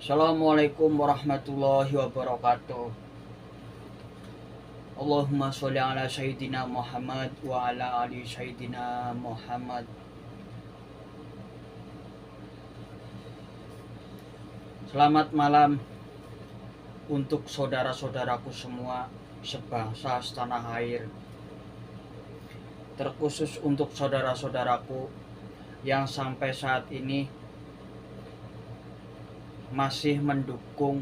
Assalamualaikum warahmatullahi wabarakatuh. Allahumma sholli ala sayyidina Muhammad wa ala ali sayyidina Muhammad. Selamat malam untuk saudara-saudaraku semua sebangsa setanah air. Terkhusus untuk saudara-saudaraku yang sampai saat ini masih mendukung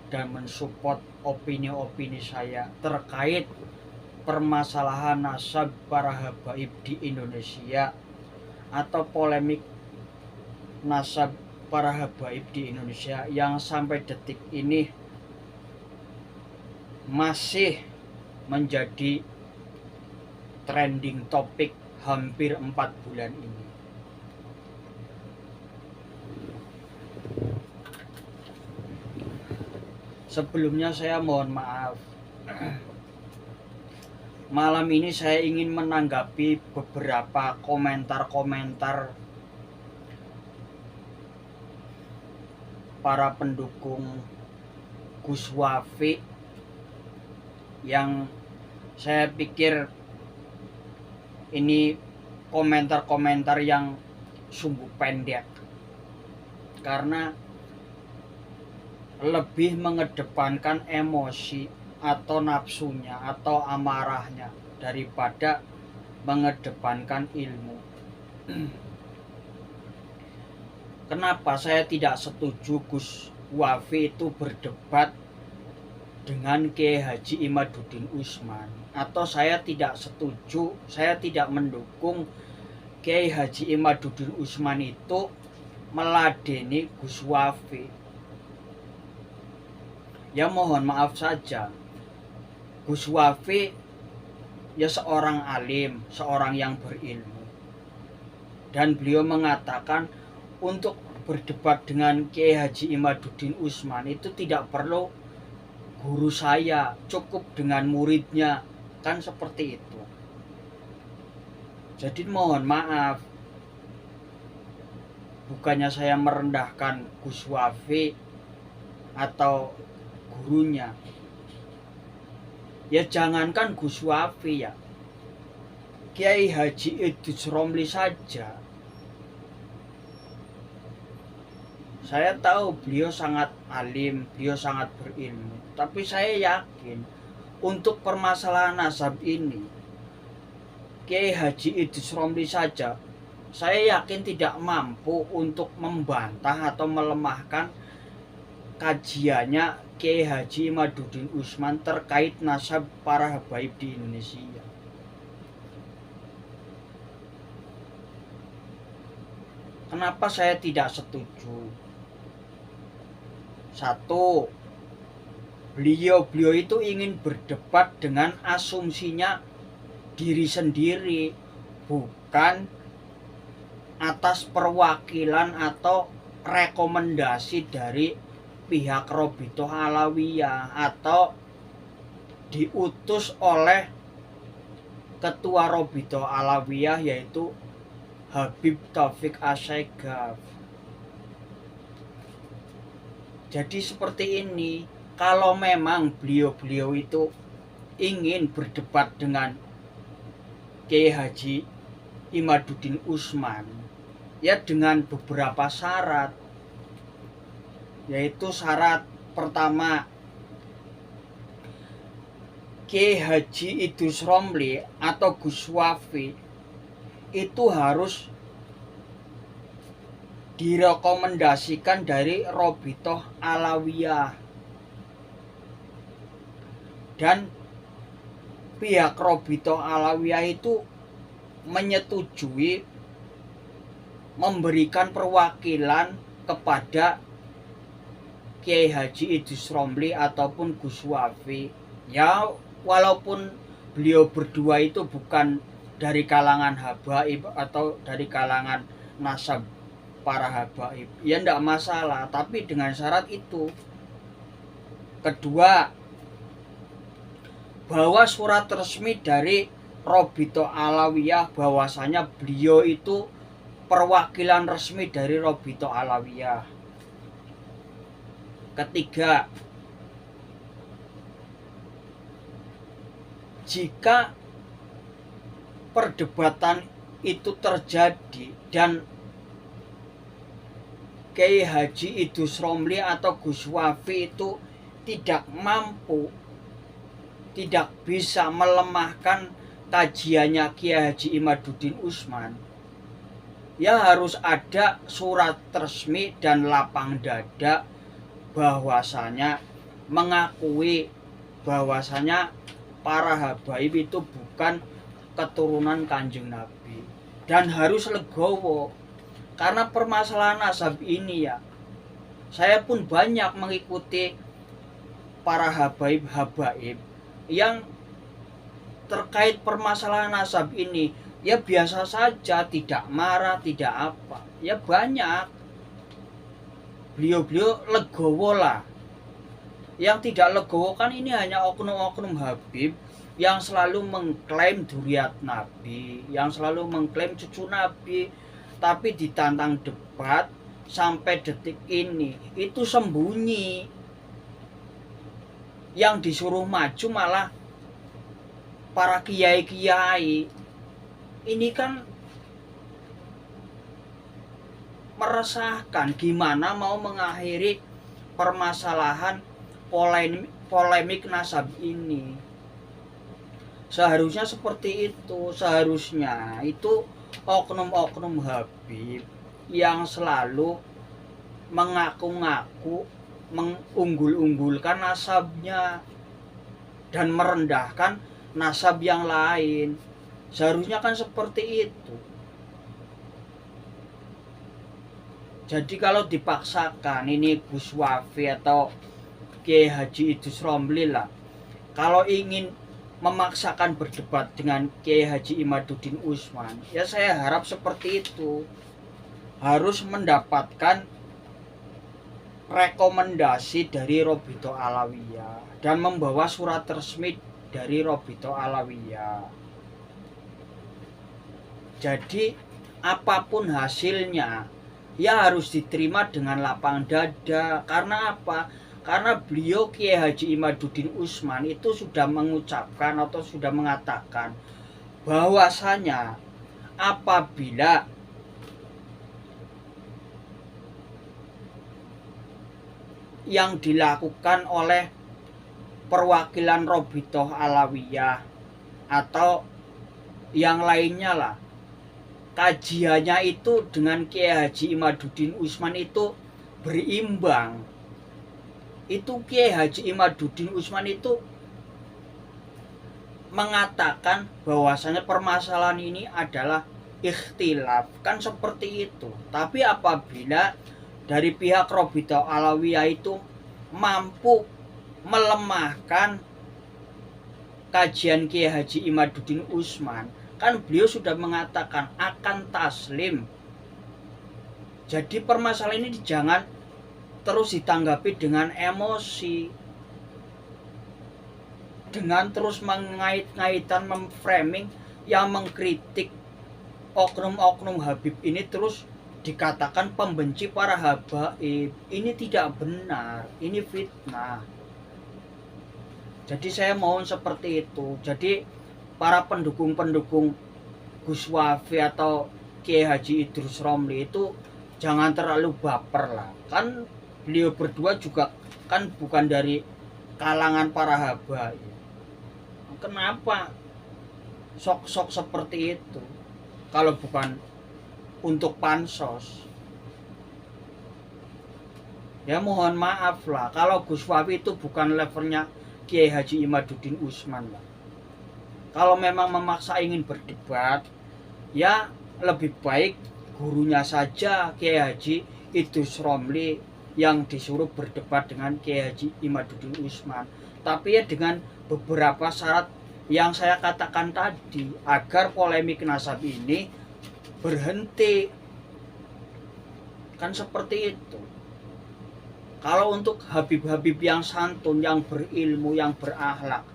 dan mensupport opini-opini saya terkait permasalahan nasab para habaib di Indonesia atau polemik nasab para habaib di Indonesia yang sampai detik ini masih menjadi trending topik hampir 4 bulan ini. Sebelumnya saya mohon maaf. Malam ini saya ingin menanggapi beberapa komentar-komentar para pendukung Gus Wafi yang saya pikir ini komentar-komentar yang sungguh pendek karena lebih mengedepankan emosi atau nafsunya atau amarahnya daripada mengedepankan ilmu. Kenapa saya tidak setuju Gus Wafi itu berdebat dengan Kiai Haji Imaduddin Usman, atau saya tidak setuju, saya tidak mendukung Kiai Haji Imaduddin Usman itu meladeni Gus Wafi. Ya mohon maaf saja, Gus Wafi ya seorang alim, seorang yang berilmu, dan beliau mengatakan untuk berdebat dengan Kiai Haji Imaduddin Usman itu tidak perlu guru saya, cukup dengan muridnya, kan seperti itu. Jadi mohon maaf, bukannya saya merendahkan Gus Wafi atau gurunya. Ya jangankan Gus Wafi ya, Kiai Haji Idrus Romli saja. Saya tahu beliau sangat alim, beliau sangat berilmu, tapi saya yakin untuk permasalahan nasab ini Kiai Haji Idrus Romli saja saya yakin tidak mampu untuk membantah atau melemahkan kajiannya Kiai Haji Imaduddin Usman terkait nasab para habaib di Indonesia. Kenapa saya tidak setuju? Satu, beliau itu ingin berdebat dengan asumsinya diri sendiri, bukan atas perwakilan atau rekomendasi dari pihak Robitoh Alawiyah atau diutus oleh ketua Robitoh Alawiyah yaitu Habib Taufik Asegaf. Jadi seperti ini, kalau memang beliau itu ingin berdebat dengan Kiai Haji Imaduddin Usman, ya dengan beberapa syarat. Yaitu syarat pertama, Kiai Haji Idrus Romli atau Gus Wafi itu harus direkomendasikan dari Robitoh Alawiyah, dan pihak Robitoh Alawiyah itu menyetujui memberikan perwakilan kepada Kiai Haji Idrus Romli ataupun Gus Wafi. Ya walaupun beliau berdua itu bukan dari kalangan habaib atau dari kalangan nasab para habaib, ya enggak masalah, tapi dengan syarat itu. Kedua, bahwa surat resmi dari Robitoh Alawiyah bahwasanya beliau itu perwakilan resmi dari Robitoh Alawiyah. Ketiga, jika perdebatan itu terjadi dan Kiai Haji Idrus Romli atau Gus Wafi itu tidak mampu, tidak bisa melemahkan kajiannya Kiai Haji Imaduddin Usman, ya harus ada surat resmi dan lapang dada bahwasanya mengakui bahwasanya para habaib itu bukan keturunan Kanjeng Nabi, dan harus legowo karena permasalahan nasab ini ya. Saya pun banyak mengikuti para habaib yang terkait permasalahan nasab ini, ya biasa saja, tidak marah, tidak apa, ya banyak. Beliau-beliau legowo lah. Yang tidak legowo kan ini hanya oknum-oknum habib yang selalu mengklaim dzurriat Nabi, yang selalu mengklaim cucu Nabi, tapi ditantang debat sampai detik ini itu sembunyi. Yang disuruh maju malah para kiai-kiai. Ini kan meresahkan, gimana mau mengakhiri permasalahan polemik nasab ini. Seharusnya seperti itu, seharusnya itu oknum-oknum habib yang selalu mengaku-ngaku mengunggul-unggulkan nasabnya dan merendahkan nasab yang lain. Seharusnya kan seperti itu. Jadi kalau dipaksakan ini Gus Wafi atau Kiai Haji Idrus Romli lah, kalau ingin memaksakan berdebat dengan Kiai Haji Imaduddin Usman, ya saya harap seperti itu. Harus mendapatkan rekomendasi dari Robito Alawiyah dan membawa surat resmi dari Robito Alawiyah. Jadi apapun hasilnya ya harus diterima dengan lapang dada. Karena apa? Karena beliau Kiai Haji Imaduddin Usman itu sudah mengucapkan atau sudah mengatakan bahwasanya apabila yang dilakukan oleh perwakilan Robitoh Alawiyah atau yang lainnya lah, kajiannya itu dengan Kiai Haji Imaduddin Usman itu berimbang, itu Kiai Haji Imaduddin Usman itu mengatakan bahwasanya permasalahan ini adalah ikhtilaf, kan seperti itu. Tapi apabila dari pihak Robito Alawiyah itu mampu melemahkan kajian Kiai Haji Imaduddin Usman, kan beliau sudah mengatakan akan taslim. Jadi permasalahan ini jangan terus ditanggapi dengan emosi, dengan terus mengait-ngaitan, memframing yang mengkritik oknum-oknum habib ini, terus dikatakan pembenci para habaib. Ini tidak benar, ini fitnah. Jadi saya mohon seperti itu. Jadi para pendukung-pendukung Gus Wafi atau Kiai Haji Idrus Romli itu jangan terlalu baper lah. Kan beliau berdua juga kan bukan dari kalangan para habaib. Kenapa sok-sok seperti itu kalau bukan untuk pansos? Ya mohon maaf lah, kalau Gus Wafi itu bukan levelnya Kiai Haji Imaduddin Usman lah. Kalau memang memaksa ingin berdebat, ya lebih baik gurunya saja Kiai Haji Idrus Romli yang disuruh berdebat dengan Kiai Haji Imaduddin Usman. Tapi ya dengan beberapa syarat yang saya katakan tadi, agar polemik nasab ini berhenti. Kan seperti itu. Kalau untuk habib-habib yang santun, yang berilmu, yang berakhlak,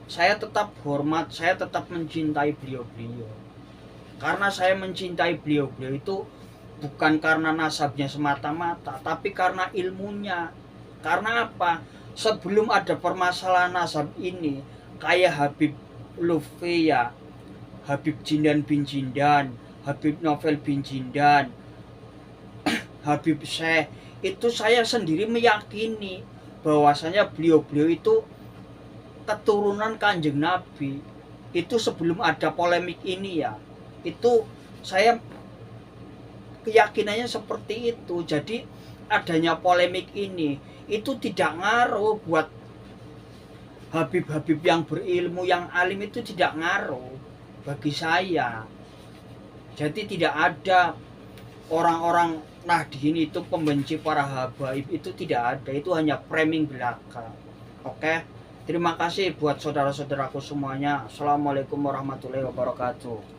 saya tetap hormat, saya tetap mencintai beliau-beliau. Karena saya mencintai beliau-beliau itu bukan karena nasabnya semata-mata, tapi karena ilmunya. Karena apa? Sebelum ada permasalahan nasab ini, kayak Habib Lutfi ya, Habib Jindan bin Jindan, Habib Novel bin Jindan, Habib Syekh, itu saya sendiri meyakini bahwasanya beliau-beliau itu keturunan Kanjeng Nabi. Itu sebelum ada polemik ini ya, itu saya keyakinannya seperti itu. Jadi adanya polemik ini itu tidak ngaruh buat Habib-habib yang berilmu, yang alim, itu tidak ngaruh bagi saya. Jadi tidak ada orang-orang Nahdien itu pembenci para habaib, itu tidak ada. Itu hanya framing belaka. Oke, terima kasih buat saudara-saudaraku semuanya. Assalamualaikum warahmatullahi wabarakatuh.